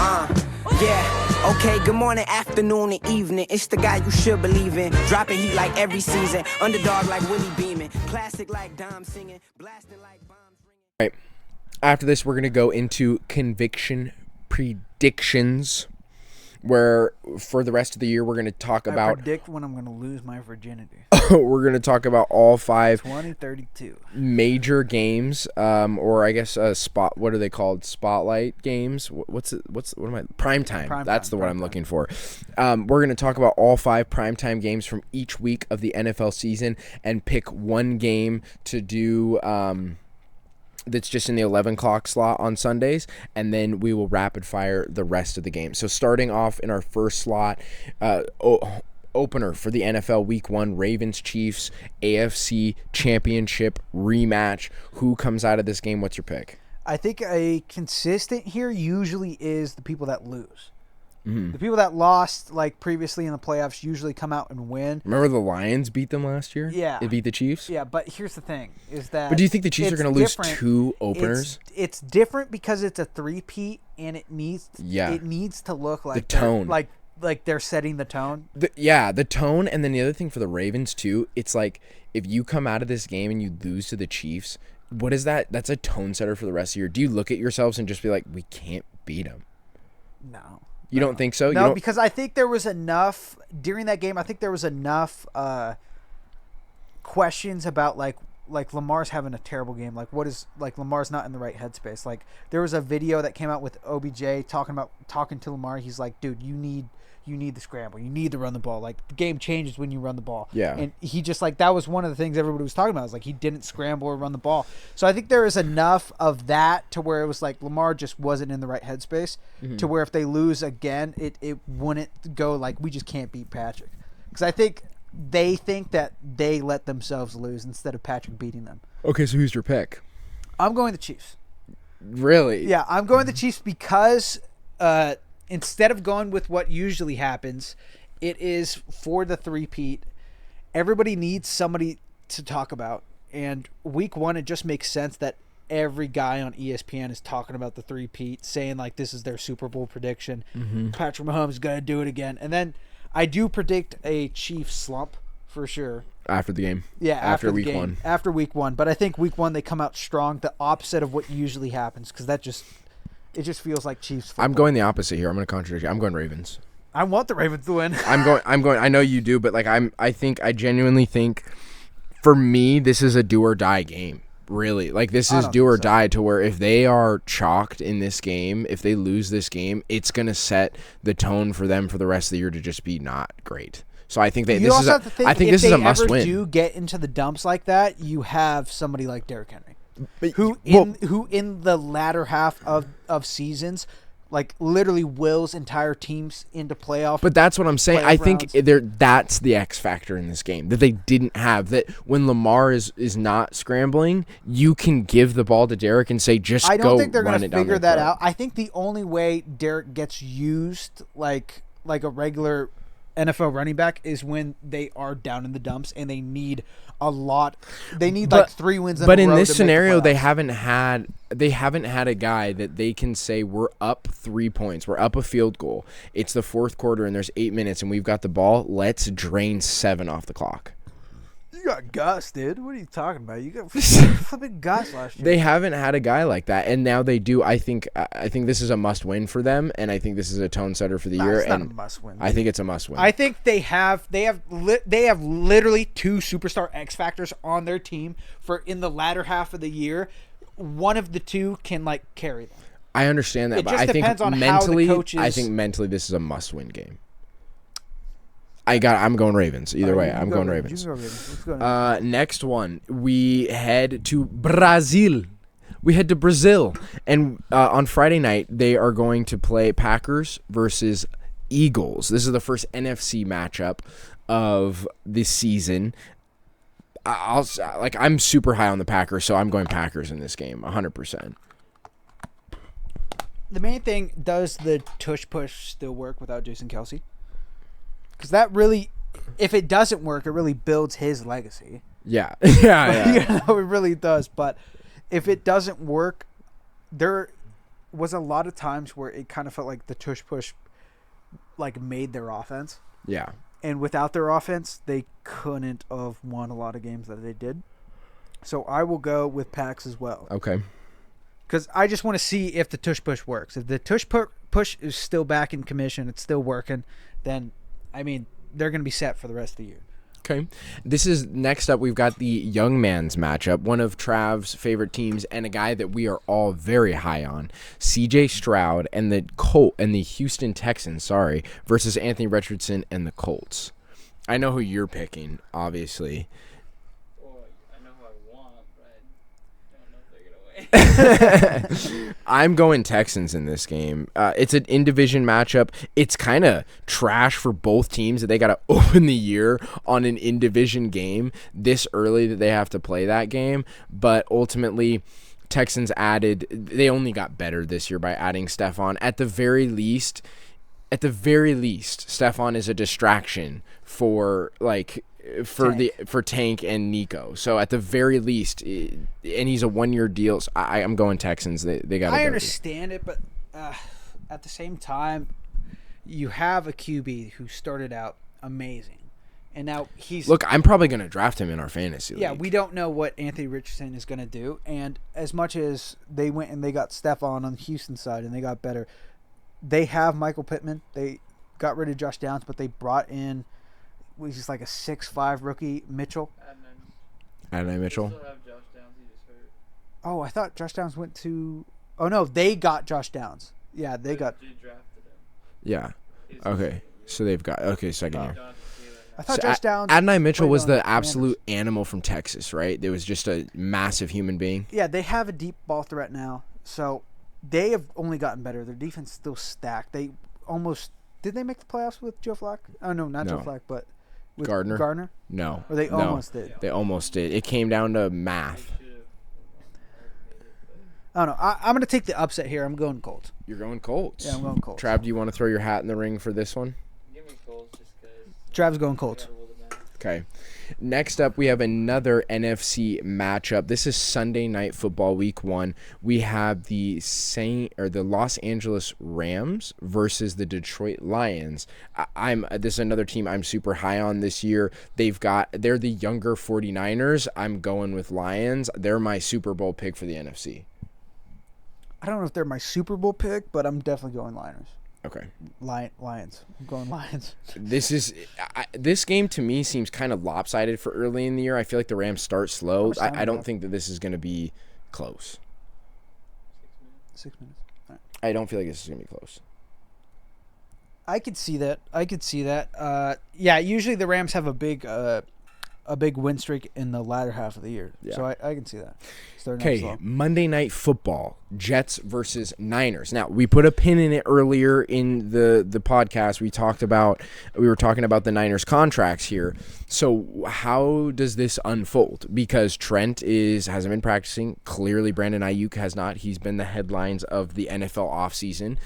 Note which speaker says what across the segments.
Speaker 1: Yeah, okay, good morning, afternoon, and evening. It's the guy you should believe in. Dropping heat like every season. Underdog like Willie Beeman. Classic like Dom singing. Blasting like bombs ringing.
Speaker 2: All right. After this, we're going to go into conviction predictions, where for the rest of the year, we're going to talk about...
Speaker 3: I predict when I'm going to lose my virginity.
Speaker 2: We're going to talk about all 5
Speaker 3: 2032
Speaker 2: major games, or I guess what are they called? Spotlight games? What am I? Primetime. That's the one I'm looking for. We're going to talk about all 5 primetime games from each week of the NFL season and pick one game to do that's just in the 11 o'clock slot on Sundays, and then we will rapid fire the rest of the game. So starting off in our first slot, opener for the NFL Week 1, Ravens-Chiefs, AFC Championship rematch. Who comes out of this game? What's your pick?
Speaker 3: I think a consistent here usually is the people that lose.
Speaker 2: Mm-hmm.
Speaker 3: The people that lost, like previously in the playoffs, usually come out and win.
Speaker 2: Remember the Lions beat them last year?
Speaker 3: Yeah.
Speaker 2: They beat the Chiefs?
Speaker 3: Yeah, but here's the thing, is that...
Speaker 2: But do you think the Chiefs are going to lose 2 openers?
Speaker 3: It's different because it's a three-peat, and it needs to look like...
Speaker 2: The tone.
Speaker 3: Like they're setting the tone.
Speaker 2: The tone, and then the other thing for the Ravens, too, it's like if you come out of this game and you lose to the Chiefs, what is that? That's a tone setter for the rest of the year. Do you look at yourselves and just be like, we can't beat them?
Speaker 3: No.
Speaker 2: You don't think so?
Speaker 3: No, because I think there was enough during that game. I think there was enough questions about like Lamar's having a terrible game. Like Lamar's not in the right headspace. Like there was a video that came out with OBJ talking to Lamar. He's like, dude, you need the scramble. You need to run the ball. Like the game changes when you run the ball.
Speaker 2: Yeah.
Speaker 3: And he just that was one of the things everybody was talking about. Was like he didn't scramble or run the ball. So I think there is enough of that to where it was like Lamar just wasn't in the right headspace to where if they lose again, it wouldn't go like we just can't beat Patrick. Because I think they think that they let themselves lose instead of Patrick beating them.
Speaker 2: Okay, so who's your pick?
Speaker 3: I'm going the Chiefs.
Speaker 2: Really?
Speaker 3: Yeah, I'm going the Chiefs because instead of going with what usually happens, it is for the three-peat. Everybody needs somebody to talk about. And week 1, it just makes sense that every guy on ESPN is talking about the three-peat, saying like this is their Super Bowl prediction. Patrick Mahomes is going to do it again. And then I do predict a Chiefs slump for sure.
Speaker 2: After the game.
Speaker 3: Yeah, after
Speaker 2: week
Speaker 3: the game,
Speaker 2: 1.
Speaker 3: After week 1. But I think week 1 they come out strong, the opposite of what usually happens, because it just feels like Chiefs football.
Speaker 2: I'm going the opposite here. I'm going to contradict you. I'm going Ravens.
Speaker 3: I want the Ravens to win.
Speaker 2: I'm going. I know you do, but I genuinely think, for me, this is a do or die game. Really, this is do or die to where if they are chalked in this game, if they lose this game, it's going to set the tone for them for the rest of the year to just be not great. So I think this is a must win.
Speaker 3: If they ever do get into the dumps like that, you have somebody like Derrick Henry. Who in the latter half of seasons, like literally wills entire teams into playoff.
Speaker 2: But that's what I'm saying. I think
Speaker 3: rounds.
Speaker 2: That's the X factor in this game that they didn't have. That when Lamar is not scrambling, you can give the ball to Derrick and say just go.
Speaker 3: I don't think they're
Speaker 2: going
Speaker 3: to figure that out. I think the only way Derrick gets used like a regular NFL running back is when they are down in the dumps and they need a lot. They need 3 wins in a row.
Speaker 2: But in this scenario, they haven't had a guy that they can say we're up 3 points, we're up a field goal. It's the fourth quarter and there's 8 minutes and we've got the ball. Let's drain 7 off the clock.
Speaker 3: You got Gus, dude. What are you talking about? You got flipping Gus last year.
Speaker 2: They haven't had a guy like that, and now they do. I think this is a must-win for them, and I think this is a tone setter for the year.
Speaker 3: It's not a must-win.
Speaker 2: I think it's a must-win.
Speaker 3: I think they have literally 2 superstar X factors on their team for in the latter half of the year. One of the 2 can carry them.
Speaker 2: I understand that,
Speaker 3: it
Speaker 2: but
Speaker 3: just
Speaker 2: I think
Speaker 3: depends on
Speaker 2: mentally,
Speaker 3: how the coaches...
Speaker 2: I think mentally this is a must-win game. I'm going Ravens. Either way, I'm going Ravens.
Speaker 3: Let's go.
Speaker 2: Next one, we head to Brazil. And on Friday night, they are going to play Packers versus Eagles. This is the first NFC matchup of the season. I'm super high on the Packers, so I'm going Packers in this game, 100%.
Speaker 3: The main thing, does the tush push still work without Jason Kelce? Because that really, if it doesn't work, it really builds his legacy.
Speaker 2: Yeah. Yeah.
Speaker 3: It really does. But if it doesn't work, was a lot of times where it kind of felt like the tush push like made their offense.
Speaker 2: Yeah.
Speaker 3: And without their offense, they couldn't have won a lot of games that they did. So I will go with Pax as well.
Speaker 2: Okay.
Speaker 3: Because I just want to see if the tush push works. If the tush push is still back in commission, it's still working, then, I mean, they're going to be set for the rest of the year.
Speaker 2: Okay. This is next up. We've got the young man's matchup, one of Trav's favorite teams, and a guy that we are all very high on, C.J. Stroud and the Houston Texans. Versus Anthony Richardson and the Colts. I know who you're picking, obviously.
Speaker 4: Well, I know who I want, but I don't know if they're gonna win.
Speaker 2: I'm going Texans in this game. It's an in-division matchup. It's kind of trash for both teams that they got to open the year on an in-division game this early that they have to play that game. But ultimately, Texans they only got better this year by adding Stephon. At the very least, Stephon is a distraction for Tank and Nico. So at the very least, and he's a 1-year deal. So I'm going Texans. They got.
Speaker 3: I understand it, but at the same time, you have a QB who started out amazing, and now he's.
Speaker 2: Look, I'm probably going to draft him in our fantasy league.
Speaker 3: Yeah, we don't know what Anthony Richardson is going to do, and as much as they went and they got Stephon on the Houston side and they got better, they have Michael Pittman. They got rid of Josh Downs, but they brought in. He's just like a 6'5" rookie, Mitchell.
Speaker 2: Adonai Mitchell.
Speaker 4: They still have Josh Downs. He just hurt.
Speaker 3: Oh, I thought Josh Downs went to. Oh no, they got Josh Downs. Yeah, they got.
Speaker 4: They drafted him.
Speaker 2: Yeah. Okay. So they've got second year.
Speaker 3: I thought Josh Downs.
Speaker 2: Adonai Mitchell was
Speaker 3: played on
Speaker 2: the absolute animal from Texas, right? There was just a massive human being.
Speaker 3: Yeah, they have a deep ball threat now, so they have only gotten better. Their defense is still stacked. They almost did they make the playoffs with Joe Flacco? Oh no, not
Speaker 2: No.
Speaker 3: Joe Flacco, but with
Speaker 2: Gardner? No.
Speaker 3: Or they
Speaker 2: No.
Speaker 3: almost did.
Speaker 2: They almost did. It came down to math.
Speaker 3: I don't know. I'm going to take the upset here. I'm going Colts.
Speaker 2: You're going Colts.
Speaker 3: Yeah, I'm going Colts.
Speaker 2: Trav, do you want to throw your hat in the ring for this one?
Speaker 4: Give me Colts just because.
Speaker 3: Trav's going Colts.
Speaker 2: Okay. Next up, we have another NFC matchup. This is Sunday Night Football Week 1. We have the Los Angeles Rams versus the Detroit Lions. This is another team I'm super high on this year. They're the younger 49ers. I'm going with Lions. They're my Super Bowl pick for the NFC.
Speaker 3: I don't know if they're my Super Bowl pick, but I'm definitely going Liners.
Speaker 2: Okay.
Speaker 3: Lions. I'm going Lions.
Speaker 2: This game to me seems kind of lopsided for early in the year. I feel like the Rams start slow. I don't think that this is going to be close.
Speaker 3: 6 minutes. All right.
Speaker 2: I don't feel like this is going to be close.
Speaker 3: I could see that. Yeah, usually the Rams have a big win streak in the latter half of the year.
Speaker 2: Yeah.
Speaker 3: So I can see that.
Speaker 2: Okay, Monday Night Football, Jets versus Niners. Now, we put a pin in it earlier in the podcast. We were talking about the Niners contracts here. So how does this unfold? Because Trent hasn't been practicing. Clearly, Brandon Ayuk has not. He's been the headlines of the NFL offseason.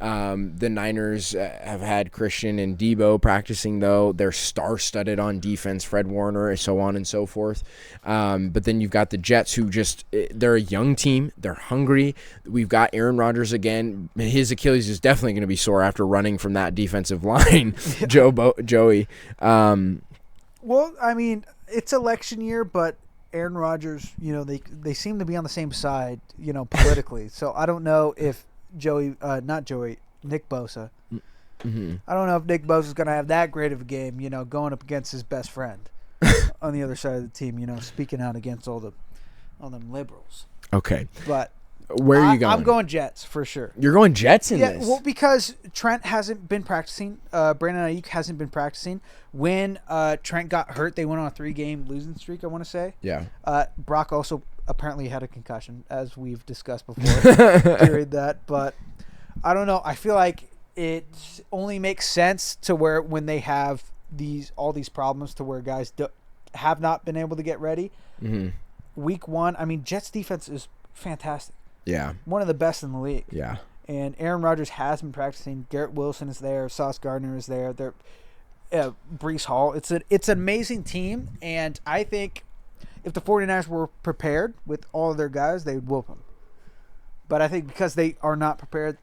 Speaker 2: The Niners have had Christian and Debo practicing, though. They're star-studded on defense, Fred Warner, so on and so forth. But then you've got the Jets who they're a young team. They're hungry. We've got Aaron Rodgers again. His Achilles is definitely going to be sore after running from that defensive line, Joey.
Speaker 3: Well, I mean, it's election year, but Aaron Rodgers, they seem to be on the same side, politically. So I don't know if Nick Bosa.
Speaker 2: Mm-hmm.
Speaker 3: I don't know if Nick Bosa is going to have that great of a game, going up against his best friend on the other side of the team, speaking out against all them liberals.
Speaker 2: Okay.
Speaker 3: But
Speaker 2: where are you going?
Speaker 3: I'm going Jets for sure.
Speaker 2: You're going Jets in this?
Speaker 3: Yeah, well, because Trent hasn't been practicing. Brandon Ayuk hasn't been practicing. When Trent got hurt, they went on a 3-game losing streak, I want to say.
Speaker 2: Yeah.
Speaker 3: Brock also apparently had a concussion, as we've discussed before during that. But I don't know. I feel like it only makes sense to where when they have all these problems to where guys have not been able to get ready.
Speaker 2: Mm-hmm.
Speaker 3: Week 1, I mean, Jets defense is fantastic.
Speaker 2: Yeah.
Speaker 3: One of the best in the league.
Speaker 2: Yeah.
Speaker 3: And Aaron Rodgers has been practicing. Garrett Wilson is there. Sauce Gardner is there. Breece Hall. It's an amazing team, and I think if the 49ers were prepared with all of their guys, they would whoop them. But I think because they are not prepared,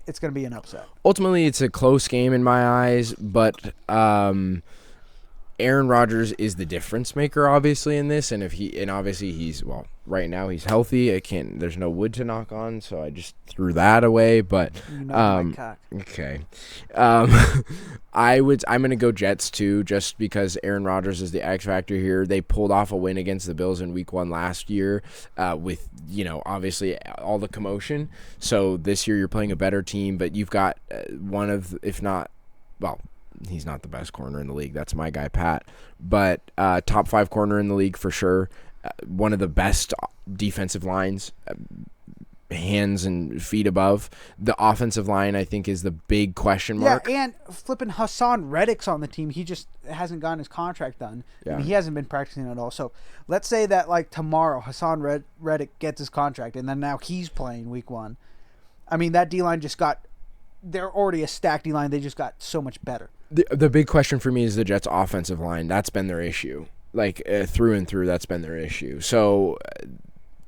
Speaker 3: it's going to be an upset.
Speaker 2: Ultimately, it's a close game in my eyes, but Aaron Rodgers is the difference maker, obviously, in this, and obviously he's right now he's healthy. There's no wood to knock on, so I just threw that away. But okay, I'm gonna go Jets too, just because Aaron Rodgers is the X factor here. They pulled off a win against the Bills in Week 1 last year, with obviously all the commotion. So this year you're playing a better team, but you've got one of, if not, he's not the best corner in the league. That's my guy, Pat. But top 5 corner in the league for sure. One of the best defensive lines, hands and feet above. The offensive line, I think, is the big question mark.
Speaker 3: Yeah, and flipping Hassan Reddick's on the team. He just hasn't gotten his contract done.
Speaker 2: Yeah.
Speaker 3: And he hasn't been practicing at all. So let's say that like tomorrow Hassan Reddick gets his contract, and then now he's playing Week 1. I mean, that D-line just got – they're already a stacked D-line. They just got so much better.
Speaker 2: The big question for me is the Jets' offensive line. That's been their issue. Like, through and through, that's been their issue. So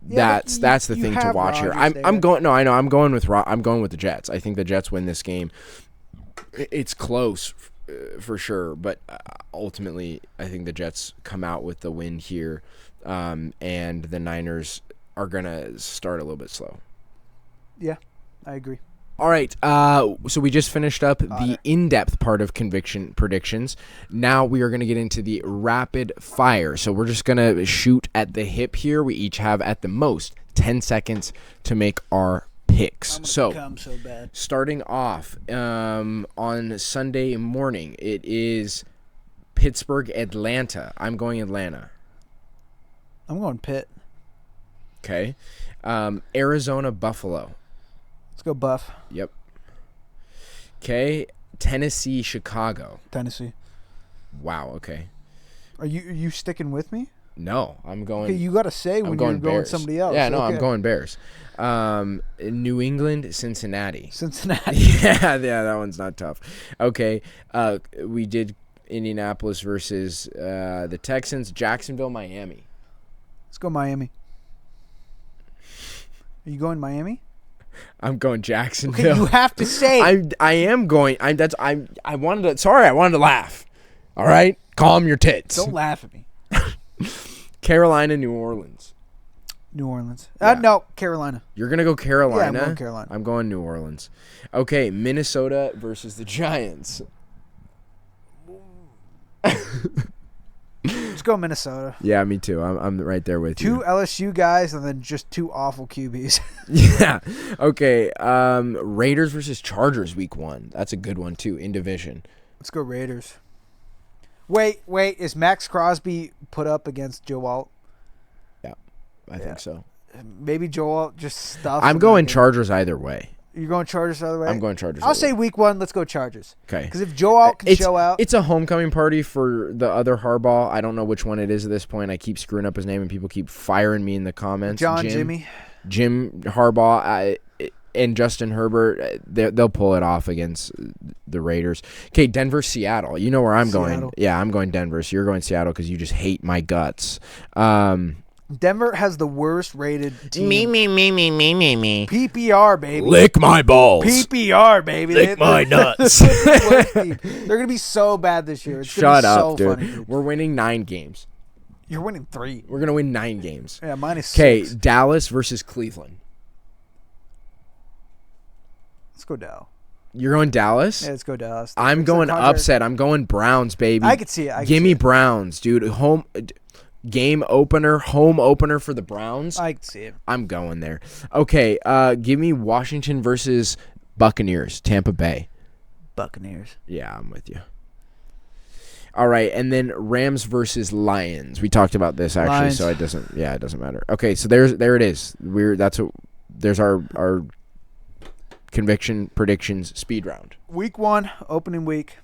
Speaker 2: that's the thing to watch here. I'm going with the Jets. I think the Jets win this game. It's close for sure, but ultimately I think the Jets come out with the win here, and the Niners are going to start a little bit slow.
Speaker 3: Yeah, I agree.
Speaker 2: All right, so we just finished up the in-depth part of conviction predictions. Now we are going to get into the rapid fire. So we're just going to shoot at the hip here. We each have at the most 10 seconds to make our picks. So
Speaker 3: bad.
Speaker 2: Starting off on Sunday morning, it is Pittsburgh, Atlanta. I'm going Atlanta.
Speaker 3: I'm going Pitt.
Speaker 2: Okay. Arizona, Buffalo.
Speaker 3: Let's go Buff.
Speaker 2: Yep. Okay. Tennessee, Chicago.
Speaker 3: Tennessee.
Speaker 2: Wow. Okay.
Speaker 3: Are you sticking with me?
Speaker 2: No, I'm going.
Speaker 3: Okay, you got to say when you're going somebody else.
Speaker 2: Yeah, no, okay. I'm going Bears. New England, Cincinnati.
Speaker 3: Cincinnati.
Speaker 2: yeah, that one's not tough. Okay. We did Indianapolis versus the Texans. Jacksonville, Miami.
Speaker 3: Let's go Miami. Are you going Miami?
Speaker 2: I'm going Jacksonville.
Speaker 3: Okay, you have to say.
Speaker 2: I am going. I wanted to laugh. All right, calm your tits.
Speaker 3: Don't laugh at me.
Speaker 2: Carolina, New Orleans.
Speaker 3: New Orleans.
Speaker 2: Yeah.
Speaker 3: No, Carolina.
Speaker 2: You're gonna go Carolina.
Speaker 3: Yeah, I'm going Carolina.
Speaker 2: I'm going New Orleans. Okay, Minnesota versus the Giants.
Speaker 3: Let's go Minnesota.
Speaker 2: Yeah, me too. I'm right there with you.
Speaker 3: 2 LSU guys and then just 2 awful QBs.
Speaker 2: Yeah. Okay. Raiders versus Chargers week 1. That's a good one too in division.
Speaker 3: Let's go Raiders. Wait. Is Max Crosby put up against Joe Alt?
Speaker 2: Yeah, I think so.
Speaker 3: Maybe Joe Alt just stuffs.
Speaker 2: I'm going Chargers either way.
Speaker 3: You're going Chargers either way?
Speaker 2: I'm going Chargers.
Speaker 3: I'll say week 1, let's go Chargers.
Speaker 2: Okay.
Speaker 3: Because if Joe Alt can show out.
Speaker 2: It's a homecoming party for the other Harbaugh. I don't know which one it is at this point. I keep screwing up his name and people keep firing me in the comments.
Speaker 3: Jim
Speaker 2: Harbaugh and Justin Herbert, they'll pull it off against the Raiders. Okay, Denver, Seattle. You know where I'm going. Yeah, I'm going Denver. So you're going Seattle because you just hate my guts.
Speaker 3: Denver has the worst rated team.
Speaker 2: Me.
Speaker 3: PPR, baby.
Speaker 2: Lick my balls.
Speaker 3: PPR, baby.
Speaker 2: Lick my nuts.
Speaker 3: They're going to be so bad this year. It's
Speaker 2: Shut up,
Speaker 3: so
Speaker 2: dude.
Speaker 3: Funny.
Speaker 2: We're winning 9 games.
Speaker 3: You're winning 3.
Speaker 2: We're going to win 9 games.
Speaker 3: Yeah, -6.
Speaker 2: Okay, Dallas versus Cleveland.
Speaker 3: Let's go Dallas.
Speaker 2: You're going Dallas?
Speaker 3: Yeah, let's go Dallas.
Speaker 2: I'm going upset. I'm going Browns, baby.
Speaker 3: I could see it.
Speaker 2: Give me Browns, dude. Home opener for the Browns.
Speaker 3: I can see it.
Speaker 2: I'm going there. Okay, give me Washington versus Buccaneers, Tampa Bay.
Speaker 3: Buccaneers.
Speaker 2: Yeah, I'm with you. All right, and then Rams versus Lions. We talked about this actually,
Speaker 3: Lions.
Speaker 2: so it doesn't matter. Okay, so there it is. There's our conviction predictions speed round.
Speaker 3: Week 1, opening week.